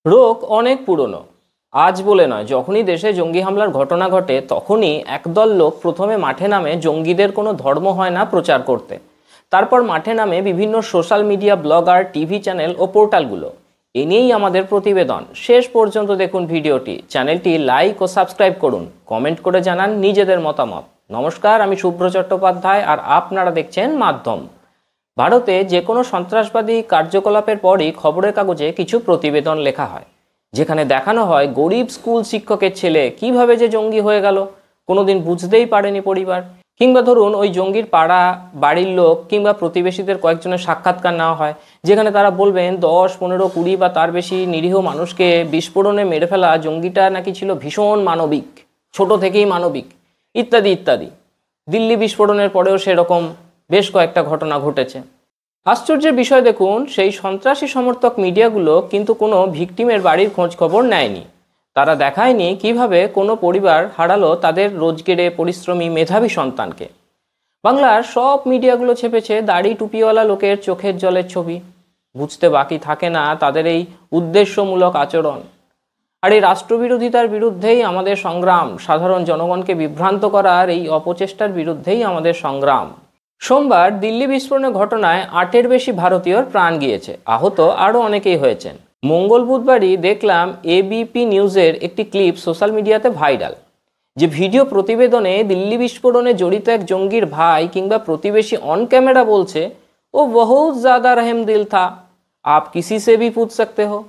রোগ অনেক পুরনো। আজ বলে নয়, যখনই দেশে জঙ্গি হামলার ঘটনা ঘটে তখনই একদল লোক প্রথমে মাঠে নামে জঙ্গিদের কোনো ধর্ম হয় না প্রচার করতে। তারপর মাঠে নামে বিভিন্ন social media blogger, TV channel ও পোর্টালগুলো। এ নিয়েই আমাদের প্রতিবেদন। শেষ পর্যন্ত দেখুন ভিডিওটি, চ্যানেলটি লাইক ও সাবস্ক্রাইব করুন, কমেন্ট করে জানান নিজেদের মতামত। নমস্কার, আমি শুভ্র চট্টোপাধ্যায় আর আপনারা দেখছেন মাধ্যম। ভারতে যে কোনো সন্ত্রাসবাদী কার্যকলাপের পরই খবরের কাগজে কিছু প্রতিবেদন লেখা হয়, যেখানে দেখানো হয় গরিব স্কুল শিক্ষকের ছেলে কিভাবে যে জঙ্গি হয়ে গেল, কোনোদিন বুঝতেই পারেনি পরিবার। কিংবা ধরুন ওই জঙ্গির পাড়া, বাড়ির লোক কিংবা প্রতিবেশীদের কয়েকজনের সাক্ষাৎকার নেওয়া হয়, যেখানে তারা বলবেন 10, 15, 20 বা তার বেশি নিরীহ মানুষকে বিস্ফোরণে মেরে ফেলা জঙ্গিটা নাকি ছিল ভীষণ মানবিক, ছোট থেকেই মানবিক, ইত্যাদি ইত্যাদি। দিল্লি বিস্ফোরণের পরেও সেরকম বেশ কয়েকটা ঘটনা ঘটেছে। আশ্চর্যের বিষয় দেখুন, সেই সন্ত্রাসী সমর্থক মিডিয়াগুলো কিন্তু কোনো ভিকটিমের বাড়ির খোঁজ খবর নেয়নি। তারা দেখায়নি কিভাবে কোনো পরিবার হারালো তাদের রোজগেরে পরিশ্রমী মেধাবী সন্তানকে। বাংলার সব মিডিয়াগুলো ছেপেছে দাড়ি টুপিওয়ালা লোকের চোখের জলের ছবি। বুঝতে বাকি থাকে না তাদের এই উদ্দেশ্যমূলক আচরণ। আর এই রাষ্ট্রবিরোধিতার বিরুদ্ধেই আমাদের সংগ্রাম, সাধারণ জনগণকে বিভ্রান্ত করার এই অপচেষ্টার বিরুদ্ধেই আমাদের সংগ্রাম। সোমবার দিল্লি বিস্ফোরণের ঘটনায় 8-এর বেশি ভারতীয়র প্রাণ গিয়েছে, আহত আরও অনেকেই হয়েছেন। মঙ্গল বুধবারই দেখলাম এবিপি নিউজের একটি ক্লিপ সোশ্যাল মিডিয়াতে ভাইরাল। যে ভিডিও প্রতিবেদনে দিল্লি বিস্ফোরণে জড়িত এক জঙ্গির ভাই কিংবা প্রতিবেশী অন ক্যামেরা বলছে, ও বহুত জ্যাদা রহম দিল থা, আপ কিসি সে ভি পুছ সকতে হো।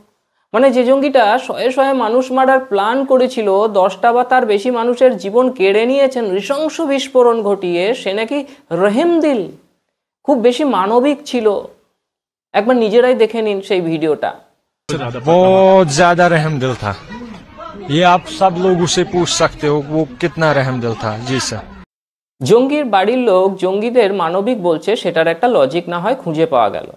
মানে যে জঙ্গিটা শয়ে শয়ে মানুষ মারার প্ল্যান করেছিল, 10টা বা তার বেশি মানুষের জীবন কেড়ে নিয়েছেন নৃশংস বিস্ফোরণ ঘটিয়ে, সে নাকি রহিম দিল, খুব বেশি মানবিক ছিল। একবার নিজেরাই দেখে নিন সেই ভিডিওটা। बहुत ज्यादा रहम दिल था, ये आप सब लोग उसे पूछ सकते हो वो कितना रहम दिल था। जी सर। জঙ্গির বাড়ির লোক জঙ্গিদের মানবিক বলছে, সেটার একটা লজিক না হয় খুঁজে পাওয়া গেল।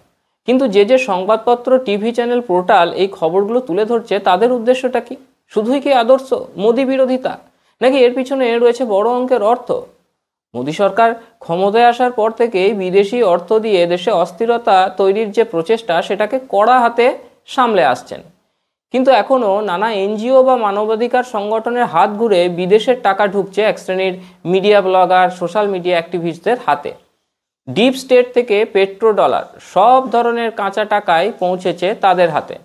কিন্তু যে সংবাদপত্র, টিভি চ্যানেল, পোর্টাল এই খবরগুলো তুলে ধরছে, তাদের উদ্দেশ্যটা কি? শুধুই কি আদর্শ মোদি বিরোধিতা, নাকি এর পিছনে রয়েছে বড় অঙ্কের অর্থ? মোদি সরকার ক্ষমতায় আসার পর থেকেই বিদেশি অর্থ দিয়ে দেশে অস্থিরতা তৈরির যে প্রচেষ্টা, সেটাকে কড়া হাতে সামলে আসছেন। কিন্তু এখনও নানা এনজিও বা মানবাধিকার সংগঠনের হাত ঘুরে বিদেশের টাকা ঢুকছে এক শ্রেণীর মিডিয়া ব্লগার, সোশ্যাল মিডিয়া অ্যাক্টিভিস্টদের হাতে। ডিপ স্টেট থেকে পেট্রো ডলার, সব ধরনের কাঁচা টাকাই পৌঁছেছে তাদের হাতে।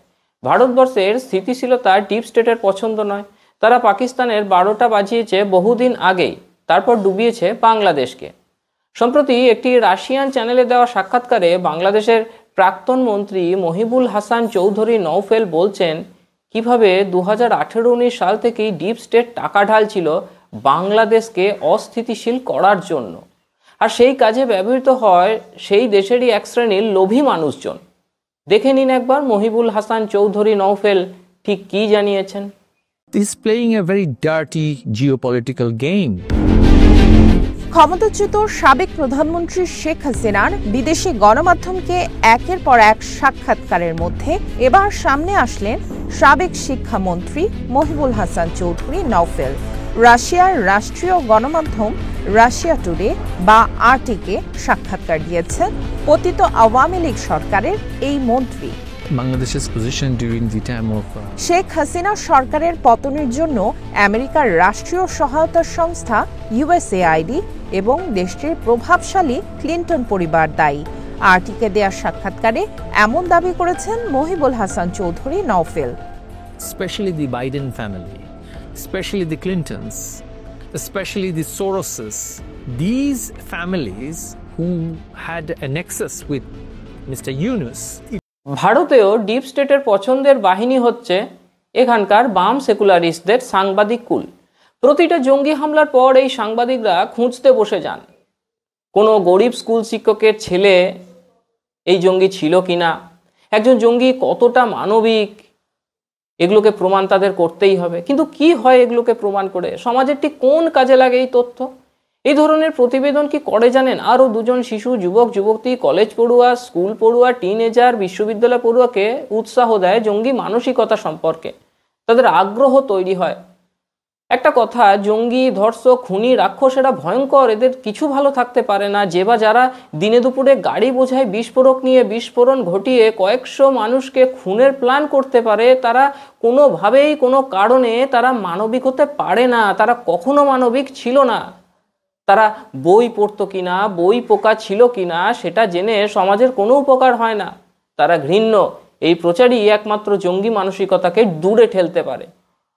ভারতবর্ষের স্থিতিশীলতা ডিপ স্টেটের পছন্দ নয়। তারা পাকিস্তানের 12টা বাজিয়েছে বহুদিন আগেই, তারপর ডুবিয়েছে বাংলাদেশকে। সম্প্রতি একটি রাশিয়ান চ্যানেলে দেওয়া সাক্ষাৎকারে বাংলাদেশের প্রাক্তন মন্ত্রী মহিবুল হাসান চৌধুরী নওফেল বলছেন কিভাবে 2018-19 সাল থেকেই ডিপ স্টেট টাকা ঢালছিল বাংলাদেশকে অস্থিতিশীল করার জন্য। আর সেই কাজে ব্যবহৃত হয় সেই দেশেরই এক শ্রেণীর লোভী মানুষজন। দেখে নিন একবার মহিবুল হাসান চৌধুরী নওফেল ঠিক কি জানিয়েছেন। Is playing a very dirty geopolitical game. ক্ষমতাচ্যুত সাবেক প্রধানমন্ত্রী শেখ হাসিনার বিদেশি গণমাধ্যমকে একের পর এক সাক্ষাৎকারের মধ্যে এবার সামনে আসলেন সাবেক শিক্ষামন্ত্রী মহিবুল হাসান চৌধুরী নওফেল। রাশিয়ার রাষ্ট্রীয় গণমাধ্যম রাশিয়া টুডে বা আরটিকে সাক্ষাৎকার দিয়েছেন পতিত আওয়ামী লীগ সরকারের এই মন্ত্রী। Bangladesh's position during the time of Sheikh Hasina সরকারের পতনের জন্য আমেরিকার রাষ্ট্রীয় সহায়তা সংস্থা ইউএসএআইডি এবং দেশটির প্রভাবশালী ক্লিন্টন পরিবার দায়ী। আরটিকে দেয়া সাক্ষাৎকারে এমন দাবি করেছেন Mohibul Hasan Chowdhury Naufel. especially the Biden family, especially the Clintons, especially the Soroses, these families who had a nexus with Mr. Yunus. ভারতেও ডিপ স্টেটের পছন্দের বাহিনী হচ্ছে এখানকার বাম সেকুলারিস্টদের সাংবাদিক কুল। প্রতিটা জঙ্গি হামলার পর এই সাংবাদিকরা খুঁজতে বসে যান কোনো গরিব স্কুল শিক্ষকের ছেলে এই জঙ্গি ছিল কিনা, একজন জঙ্গি কতটা মানবিক, এগুলোকে প্রমাণ তাদের করতেই হবে। কিন্তু কি হয় এগুলোকে প্রমাণ করে? সমাজের ঠিক কোন কাজে লাগে এই তথ্য? এই ধরনের প্রতিবেদন কি করে জানেন? আরও 2জন শিশু, যুবক যুবতী, কলেজ পড়ুয়া, স্কুল পড়ুয়া, টিনেজার, বিশ্ববিদ্যালয় পড়ুয়াকে উৎসাহ দেয় জঙ্গি মানসিকতা সম্পর্কে। তাদের আগ্রহ তৈরি হয়। একটা কথা, জঙ্গি, ধর্ষক, খুনি, রাক্ষস এরা ভয়ঙ্কর, এদের কিছু ভালো থাকতে পারে না। যে বা যারা দিনে দুপুরে গাড়ি বোঝায় বিস্ফোরক নিয়ে বিস্ফোরণ ঘটিয়ে কয়েকশো মানুষকে খুনের প্ল্যান করতে পারে, তারা কোনোভাবেই কোনো কারণে তারা মানবিক হতে পারে না। তারা কখনো মানবিক ছিল না। তারা বই পড়তো কিনা, বই পোকা ছিল কিনা সেটা জেনে সমাজের কোনো উপকার হয় না। তারা ঘৃণ্য। এই প্রচারই একমাত্র জঙ্গি মানসিকতাকে দূরে ঠেলতে পারে।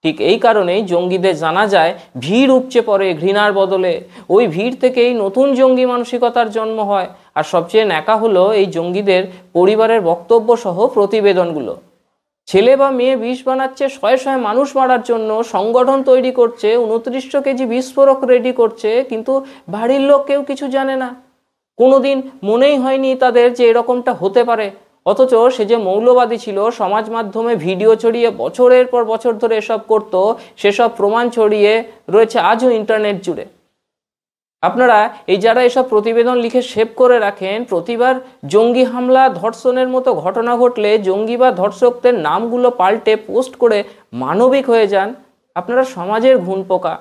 ঠিক এই কারণেই জঙ্গিদের জানা যায় ভিড় উপচে পড়ে ঘৃণার বদলে। ওই ভিড় থেকেই নতুন জঙ্গি মানসিকতার জন্ম হয়। আর সবচেয়ে ন্যাকা হলো এই জঙ্গিদের পরিবারের বক্তব্য সহ প্রতিবেদনগুলো। ছেলে বা মেয়ে বিষ বানাচ্ছে শয়ে শয়ে মানুষ মারার জন্য, সংগঠন তৈরি করছে, 2900 কেজি বিস্ফোরক রেডি করছে, কিন্তু বাড়ির লোক কেউ কিছু জানে না। কোনোদিন মনেই হয়নি তাদের যে এরকমটা হতে পারে। অথচ সে যে মৌলবাদী ছিল, সমাজ মাধ্যমে ভিডিও ছড়িয়ে বছরের পর বছর ধরে এসব করত, সেসব প্রমাণ ছড়িয়ে রয়েছে আজও ইন্টারনেট জুড়ে। আপনারা এই যারা এসব প্রতিবেদন লিখে সেভ করে রাখেন, প্রতিবার জঙ্গি হামলা, ধর্ষণের মতো ঘটনা ঘটলে জঙ্গি বা ধর্ষকদের নামগুলো পাল্টে পোস্ট করে মানবিক হয়ে যান, আপনারা সমাজের ঘুণ পোকা।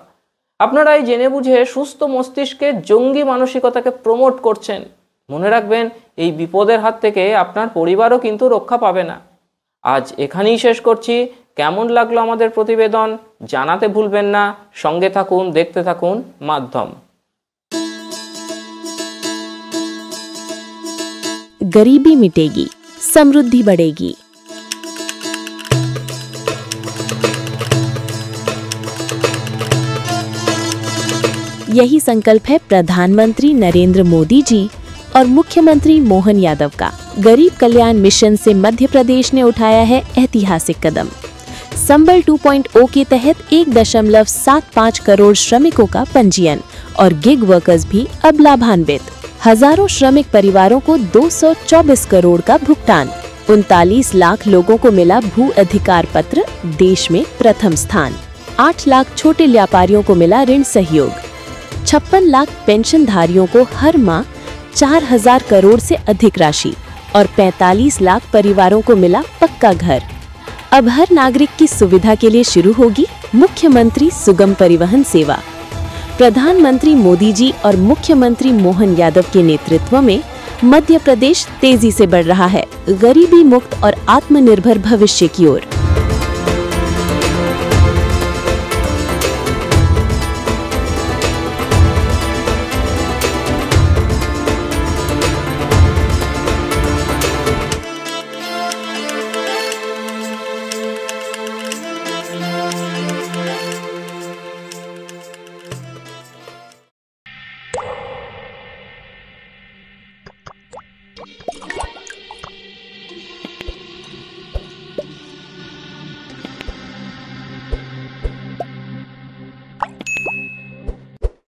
আপনারা এই জেনে বুঝে সুস্থ মস্তিষ্কে জঙ্গি মানসিকতাকে প্রমোট করছেন। মনে রাখবেন, এই বিপদের হাত থেকে আপনার পরিবারও কিন্তু রক্ষা পাবে না। আজ এখানেই শেষ করছি। কেমন লাগলো আমাদের প্রতিবেদন জানাতে ভুলবেন না। সঙ্গে থাকুন, দেখতে থাকুন মাধ্যম। गरीबी मिटेगी, समृद्धि बढ़ेगी। यही संकल्प है प्रधानमंत्री नरेंद्र मोदी जी और मुख्यमंत्री मोहन यादव का। गरीब कल्याण मिशन से मध्य प्रदेश ने उठाया है ऐतिहासिक कदम। संबल 2.0 के तहत 1.75 करोड़ श्रमिकों का पंजीयन और गिग वर्कर्स भी अब लाभान्वित। हजारों श्रमिक परिवारों को 224 करोड़ का भुगतान। 39 लाख लोगों को मिला भू अधिकार पत्र, देश में प्रथम स्थान। 8 लाख छोटे व्यापारियों को मिला ऋण सहयोग। 56 लाख पेंशनधारियों को हर माह 4000 करोड़ से अधिक राशि और 45 लाख परिवारों को मिला पक्का घर। अब हर नागरिक की सुविधा के लिए शुरू होगी मुख्यमंत्री सुगम परिवहन सेवा। प्रधानमंत्री मोदी जी और मुख्यमंत्री मोहन यादव के नेतृत्व में मध्य प्रदेश तेजी से बढ़ रहा है गरीबी मुक्त और आत्मनिर्भर भविष्य की ओर।